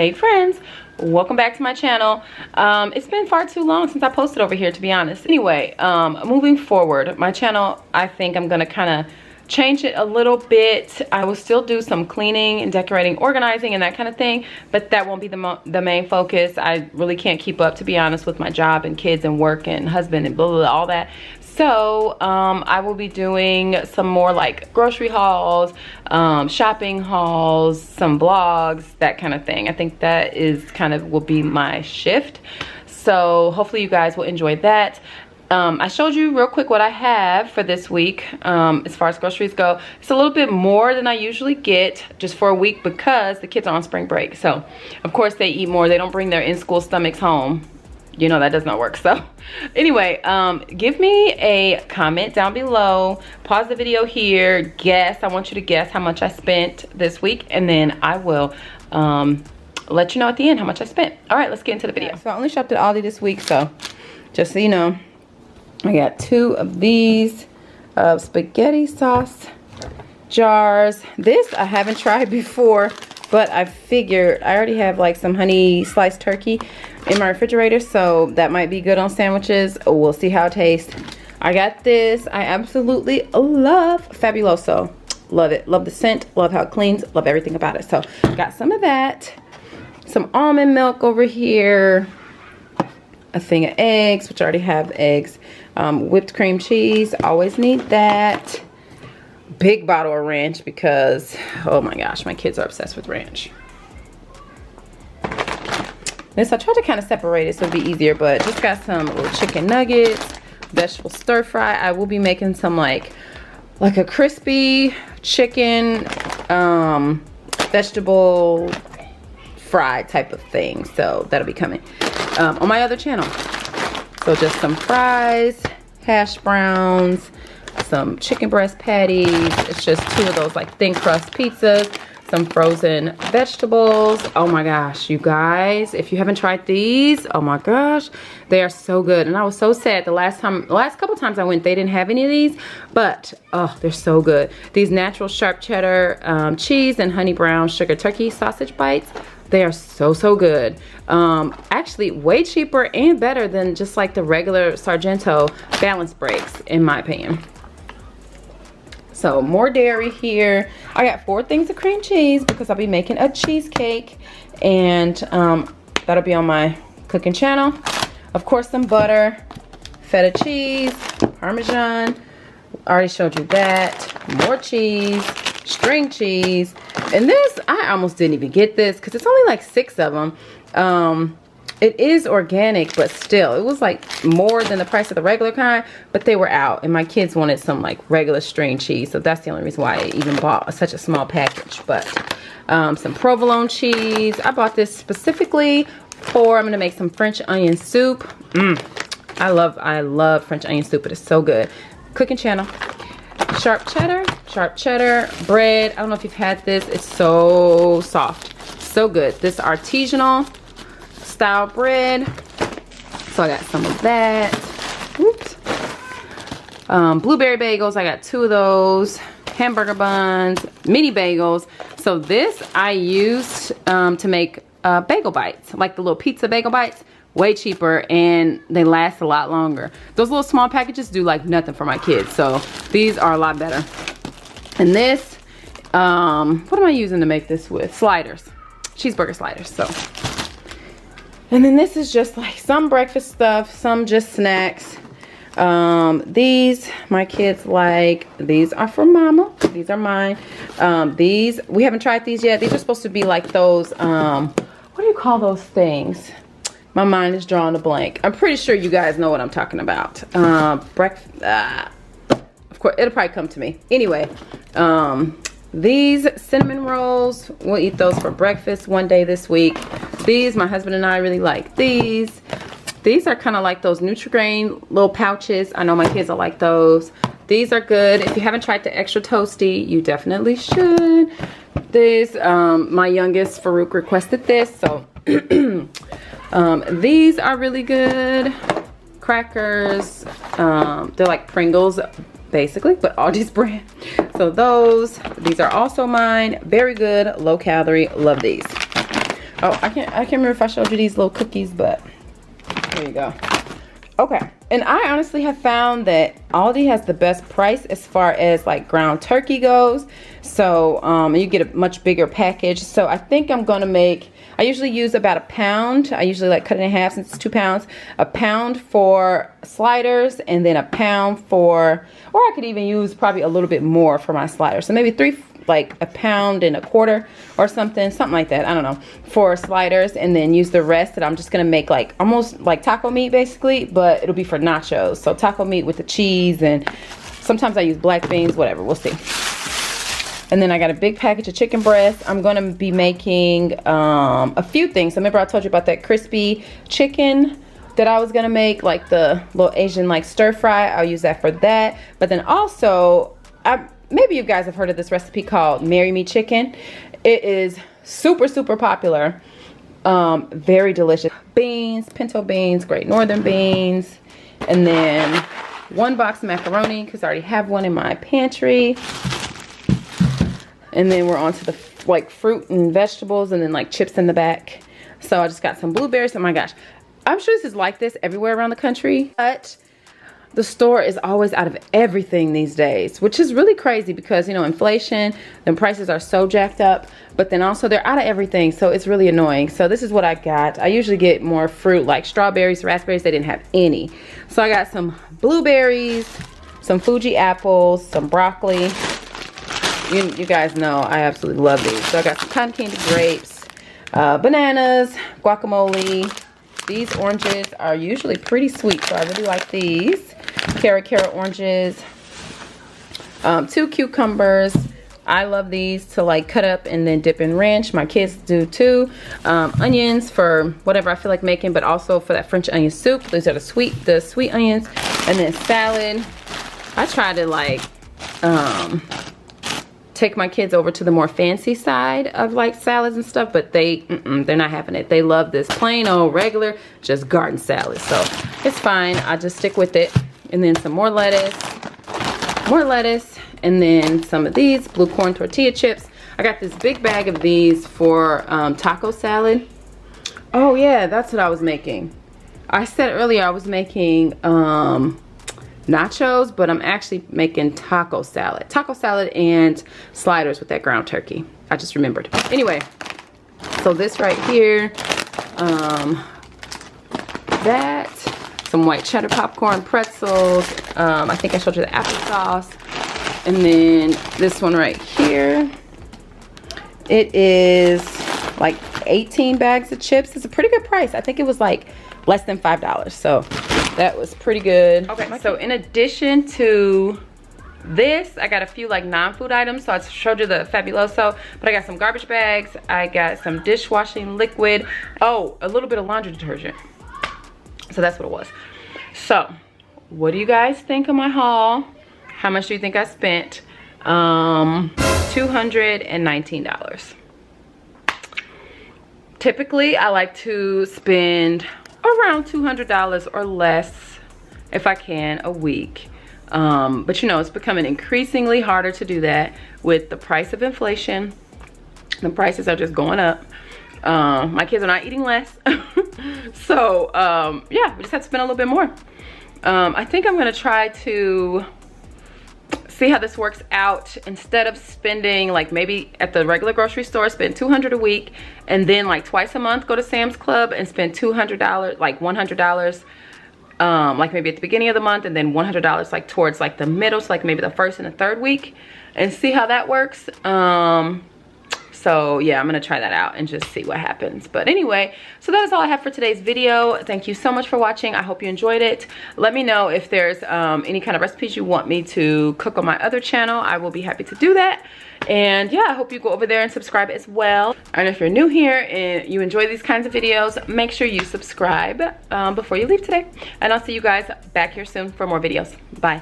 Hey friends, welcome back to my channel. It's been far too long since I posted over here, to be honest. Anyway, moving forward, my channel, I think I'm gonna kind of change it a little bit. I will still do some cleaning and decorating, organizing and that kind of thing, but that won't be the main focus. I really can't keep up, to be honest, with my job and kids and work and husband and blah, blah, blah, all that. So I will be doing some more like grocery hauls, shopping hauls, some vlogs, that kind of thing. I think that is kind of will be my shift. So hopefully you guys will enjoy that. I showed you real quick what I have for this week as far as groceries go. It's a little bit more than I usually get just for a week because the kids are on spring break. So of course they eat more. They don't bring their in-school stomachs home. You know that does not work. So anyway, give me a comment down below, pause the video here, guess. I want you to guess how much I spent this week, and then I will let you know at the end how much I spent. All right, let's get into the video. So I only shopped at Aldi this week, so just so you know, I got 2 of these spaghetti sauce jars. This I haven't tried before, but I figured I already have like some honey sliced turkey in my refrigerator, so that might be good on sandwiches. We'll see how it tastes. I got this. I absolutely love Fabuloso. Love it. Love the scent. Love how it cleans. Love everything about it. So got some of that. Some almond milk over here. A thing of eggs, which I already have eggs. Whipped cream cheese. Always need that. Big bottle of ranch because, oh my gosh, my kids are obsessed with ranch. This, I tried to kind of separate it so it'd be easier, but just got some little chicken nuggets, vegetable stir fry. I will be making some like a crispy chicken vegetable fry type of thing. So that'll be coming on my other channel. So just some fries, hash browns, some chicken breast patties. It's just 2 of those like thin crust pizzas. Some frozen vegetables. Oh my gosh, you guys, if you haven't tried these, oh my gosh, they are so good. And I was so sad the last couple times I went, they didn't have any of these, but oh, they're so good. These natural sharp cheddar cheese and honey brown sugar turkey sausage bites. They are so good. Actually way cheaper and better than just like the regular Sargento balance breaks, in my opinion. So more dairy here. I got 4 things of cream cheese because I'll be making a cheesecake, and that'll be on my cooking channel. Of course, some butter, feta cheese, Parmesan. I already showed you that. More cheese, string cheese. And this, I almost didn't even get this because it's only like 6 of them. It is organic, but still, it was like more than the price of the regular kind, but they were out, and my kids wanted some like regular string cheese, so that's the only reason why I even bought such a small package. But some provolone cheese. I bought this specifically for, I'm gonna make some French onion soup. I love French onion soup. It is so good. Cooking channel. Sharp cheddar bread. I don't know if you've had this. It's so soft, so good. This artisanal style bread, so I got some of that. Oops. Blueberry bagels, I got 2 of those. Hamburger buns, mini bagels. So this I used to make bagel bites, like the little pizza bagel bites. Way cheaper, and they last a lot longer. Those little small packages do like nothing for my kids, so these are a lot better. And this, what am I using to make this with? Sliders, cheeseburger sliders. So, and then this is just like some breakfast stuff, some just snacks. These my kids like. These are for mama. These are mine. These, we haven't tried these yet. These are supposed to be like those, what do you call those things? My mind is drawing a blank. I'm pretty sure you guys know what I'm talking about. Breakfast, of course, it'll probably come to me. Anyway, these cinnamon rolls, we'll eat those for breakfast one day this week. These, my husband and I really like these. These are kind of like those Nutri-Grain little pouches. I know my kids will like those. These are good. If you haven't tried the extra toasty, you definitely should. This, my youngest Farouk requested this, so these are really good. Crackers, they're like Pringles basically, but Aldi's brand. So these are also mine. Very good, low calorie, love these. Oh, I can't remember if I showed you these little cookies, but here you go. Okay, and I honestly have found that Aldi has the best price as far as like ground turkey goes. So you get a much bigger package. So I think I'm gonna make, I usually use about a pound. I usually like cut it in half since it's 2 pounds. A pound for sliders, and then a pound for, or I could even use probably a little bit more for my sliders. So maybe like a pound and a quarter or something like that, I don't know, for sliders, and then use the rest that I'm just gonna make like almost like taco meat basically, but it'll be for nachos. So taco meat with the cheese, and sometimes I use black beans, whatever, we'll see. And then I got a big package of chicken breast. I'm gonna be making a few things. Remember I told you about that crispy chicken that I was gonna make, like the little Asian like stir fry. I'll use that for that. But then also, maybe you guys have heard of this recipe called Marry Me Chicken. It is super, super popular. Very delicious. Beans, pinto beans, Great Northern beans, and then 1 box of macaroni because I already have one in my pantry. And then we're on to the like fruit and vegetables, and then like chips in the back. So I just got some blueberries. Oh my gosh, I'm sure this is like this everywhere around the country, but the store is always out of everything these days, which is really crazy because, you know, inflation, the prices are so jacked up, but then also they're out of everything, so it's really annoying. So this is what I got. I usually get more fruit like strawberries, raspberries. They didn't have any. So I got some blueberries, some Fuji apples, some broccoli. You guys know I absolutely love these. So I got some cotton candy grapes, bananas, guacamole. These oranges are usually pretty sweet, so I really like these. Carrot oranges. 2 cucumbers. I love these to like cut up and then dip in ranch. My kids do too. Onions for whatever I feel like making, but also for that French onion soup. These are the sweet onions. And then salad. I try to like take my kids over to the more fancy side of like salads and stuff, but they're not having it. They love this plain old regular just garden salad, so it's fine. I just stick with it. And then some more lettuce, and then some of these blue corn tortilla chips. I got this big bag of these for taco salad. Oh yeah, that's what I was making. I said earlier I was making nachos, but I'm actually making taco salad and sliders with that ground turkey. I just remembered. Anyway, so this right here, that, some white cheddar popcorn, pretzels, I think I showed you the applesauce, and then this one right here, it is like 18 bags of chips. It's a pretty good price. I think it was like less than $5, so that was pretty good. Okay, so in addition to this, I got a few like non-food items. So I showed you the Fabuloso, but I got some garbage bags. I got some dishwashing liquid. Oh, a little bit of laundry detergent. So that's what it was. So what do you guys think of my haul? How much do you think I spent? $219. Typically, I like to spend around $200 or less if I can a week. But you know, it's becoming increasingly harder to do that with the price of inflation. The prices are just going up. My kids are not eating less. So yeah, we just have to spend a little bit more. I think I'm gonna try to see how this works out. Instead of spending like maybe at the regular grocery store, spend $200 a week, and then like twice a month go to Sam's Club and spend $200, like $100, like maybe at the beginning of the month, and then $100 like towards like the middle, so like maybe the first and the third week, and see how that works. So yeah, I'm gonna try that out and just see what happens. But anyway, so that is all I have for today's video. Thank you so much for watching. I hope you enjoyed it. Let me know if there's any kind of recipes you want me to cook on my other channel. I will be happy to do that. And yeah, I hope you go over there and subscribe as well. And if you're new here and you enjoy these kinds of videos, make sure you subscribe before you leave today. And I'll see you guys back here soon for more videos. Bye.